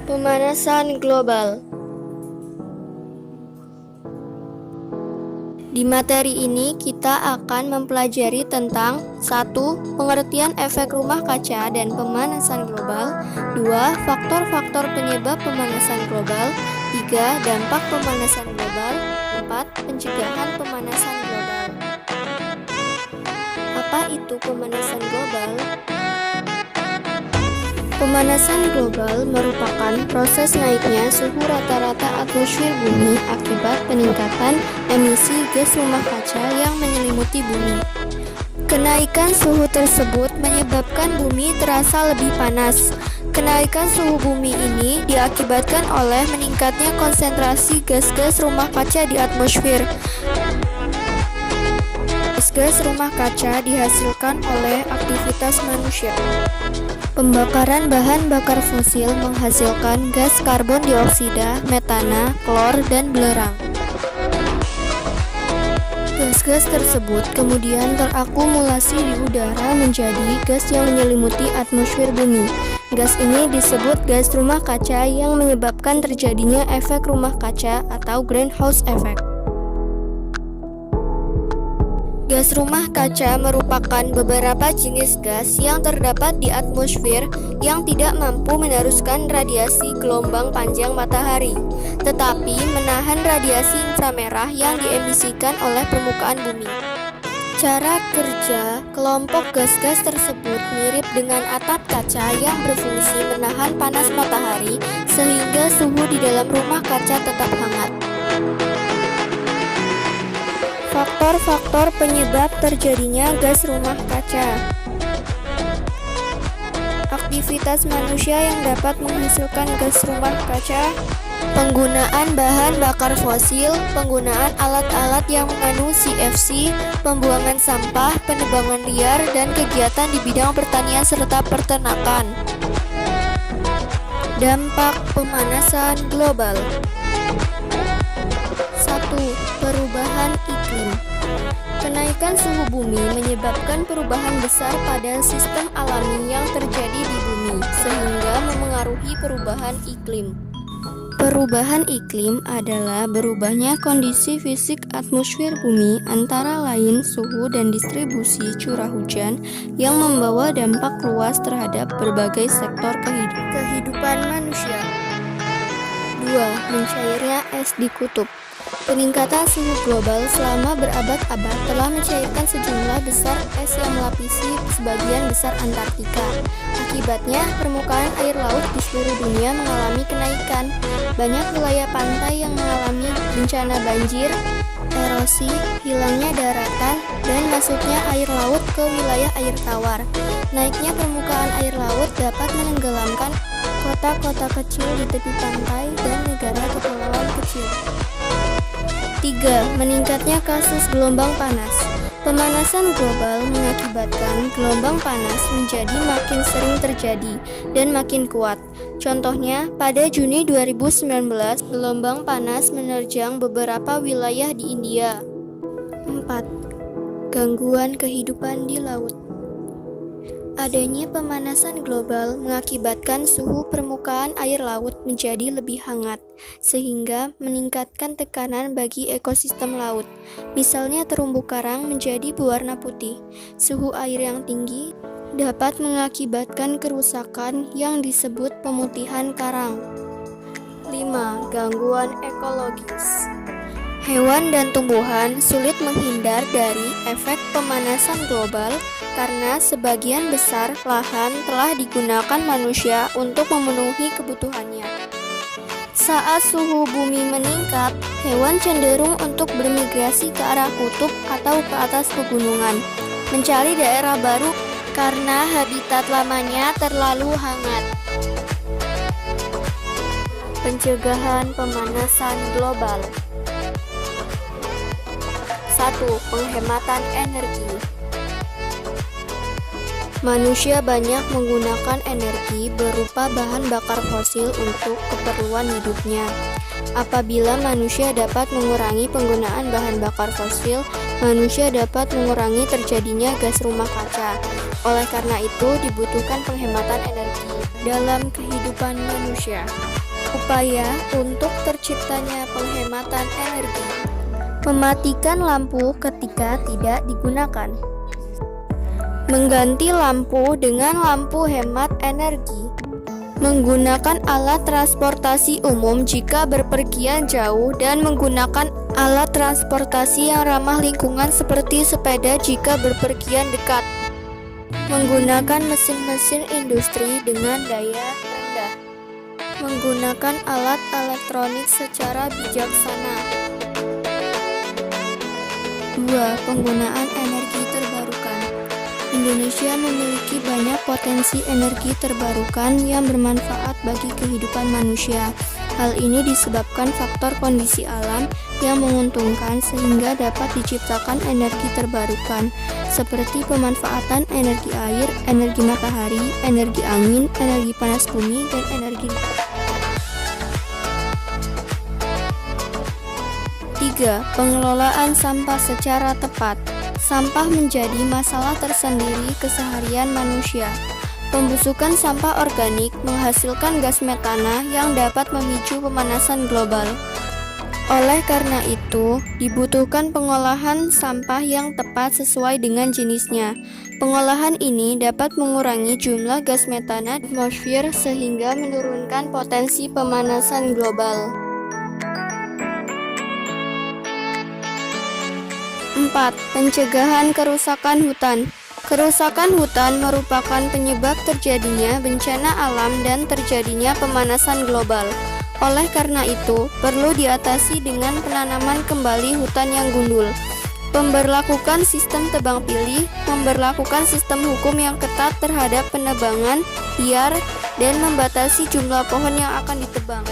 Pemanasan global. Di materi ini kita akan mempelajari tentang 1. Pengertian efek rumah kaca dan pemanasan global. 2. Faktor-faktor penyebab pemanasan global. 3. Dampak pemanasan global. 4. Pencegahan pemanasan global. Apa itu pemanasan global? Pemanasan global merupakan proses naiknya suhu rata-rata atmosfer bumi akibat peningkatan emisi gas rumah kaca yang menyelimuti bumi. Kenaikan suhu tersebut menyebabkan bumi terasa lebih panas. Kenaikan suhu bumi ini diakibatkan oleh meningkatnya konsentrasi gas-gas rumah kaca di atmosfer. Gas rumah kaca dihasilkan oleh aktivitas manusia. Pembakaran bahan bakar fosil menghasilkan gas karbon dioksida, metana, klor, dan belerang. Gas-gas tersebut kemudian terakumulasi di udara menjadi gas yang menyelimuti atmosfer bumi. Gas ini disebut gas rumah kaca yang menyebabkan terjadinya efek rumah kaca atau greenhouse effect. Gas rumah kaca merupakan beberapa jenis gas yang terdapat di atmosfer yang tidak mampu meneruskan radiasi gelombang panjang matahari, tetapi menahan radiasi inframerah yang diemisikan oleh permukaan bumi. Cara kerja kelompok gas-gas tersebut mirip dengan atap kaca yang berfungsi menahan panas matahari sehingga suhu di dalam rumah kaca tetap hangat. Faktor-faktor penyebab terjadinya gas rumah kaca. Aktivitas manusia yang dapat menghasilkan gas rumah kaca. Penggunaan bahan bakar fosil, penggunaan alat-alat yang mengandung CFC, pembuangan sampah, penebangan liar, dan kegiatan di bidang pertanian serta peternakan. Dampak pemanasan global. 1. Perubahan iklim. Kenaikan suhu bumi menyebabkan perubahan besar pada sistem alami yang terjadi di bumi, sehingga memengaruhi perubahan iklim. Perubahan iklim adalah berubahnya kondisi fisik atmosfer bumi, antara lain suhu dan distribusi curah hujan, yang membawa dampak luas terhadap berbagai sektor kehidupan manusia. 2. Mencairnya es di kutub. Peningkatan suhu global selama berabad-abad telah mencairkan sejumlah besar es yang melapisi sebagian besar Antartika. Akibatnya, permukaan air laut di seluruh dunia mengalami kenaikan. Banyak wilayah pantai yang mengalami bencana banjir, erosi, hilangnya daratan, dan masuknya air laut ke wilayah air tawar. Naiknya permukaan air laut dapat menenggelamkan kota-kota kecil di tepi pantai dan negara kepulauan kecil. 3. Meningkatnya kasus gelombang panas. Pemanasan global mengakibatkan gelombang panas menjadi makin sering terjadi dan makin kuat. Contohnya, pada Juni 2019, gelombang panas menerjang beberapa wilayah di India. 4. Gangguan kehidupan di laut. Adanya pemanasan global mengakibatkan suhu permukaan air laut menjadi lebih hangat, sehingga meningkatkan tekanan bagi ekosistem laut. Misalnya terumbu karang menjadi berwarna putih. Suhu air yang tinggi dapat mengakibatkan kerusakan yang disebut pemutihan karang. 5. Gangguan ekologis. Hewan dan tumbuhan sulit menghindar dari efek pemanasan global karena sebagian besar lahan telah digunakan manusia untuk memenuhi kebutuhannya. Saat suhu bumi meningkat, hewan cenderung untuk bermigrasi ke arah kutub atau ke atas pegunungan, mencari daerah baru karena habitat lamanya terlalu hangat. Pencegahan pemanasan global. 1. Penghematan energi. Manusia banyak menggunakan energi berupa bahan bakar fosil untuk keperluan hidupnya. Apabila manusia dapat mengurangi penggunaan bahan bakar fosil, manusia dapat mengurangi terjadinya gas rumah kaca. Oleh karena itu, dibutuhkan penghematan energi dalam kehidupan manusia. Upaya untuk terciptanya penghematan energi: mematikan lampu ketika tidak digunakan, mengganti lampu dengan lampu hemat energi, menggunakan alat transportasi umum jika berpergian jauh dan menggunakan alat transportasi yang ramah lingkungan seperti sepeda jika berpergian dekat, menggunakan mesin-mesin industri dengan daya rendah, menggunakan alat elektronik secara bijaksana. 2. Penggunaan energi terbarukan. Indonesia memiliki banyak potensi energi terbarukan yang bermanfaat bagi kehidupan manusia. Hal ini disebabkan faktor kondisi alam yang menguntungkan sehingga dapat diciptakan energi terbarukan, seperti pemanfaatan energi air, energi matahari, energi angin, energi panas bumi, dan energi 3. Pengelolaan sampah secara tepat. Sampah menjadi masalah tersendiri keseharian manusia. Pembusukan sampah organik menghasilkan gas metana yang dapat memicu pemanasan global. Oleh karena itu, dibutuhkan pengolahan sampah yang tepat sesuai dengan jenisnya. Pengolahan ini dapat mengurangi jumlah gas metana di atmosfer sehingga menurunkan potensi pemanasan global. 4. Pencegahan kerusakan hutan. Kerusakan hutan merupakan penyebab terjadinya bencana alam dan terjadinya pemanasan global. Oleh karena itu, perlu diatasi dengan penanaman kembali hutan yang gundul, memberlakukan sistem tebang pilih, memberlakukan sistem hukum yang ketat terhadap penebangan liar, dan membatasi jumlah pohon yang akan ditebang.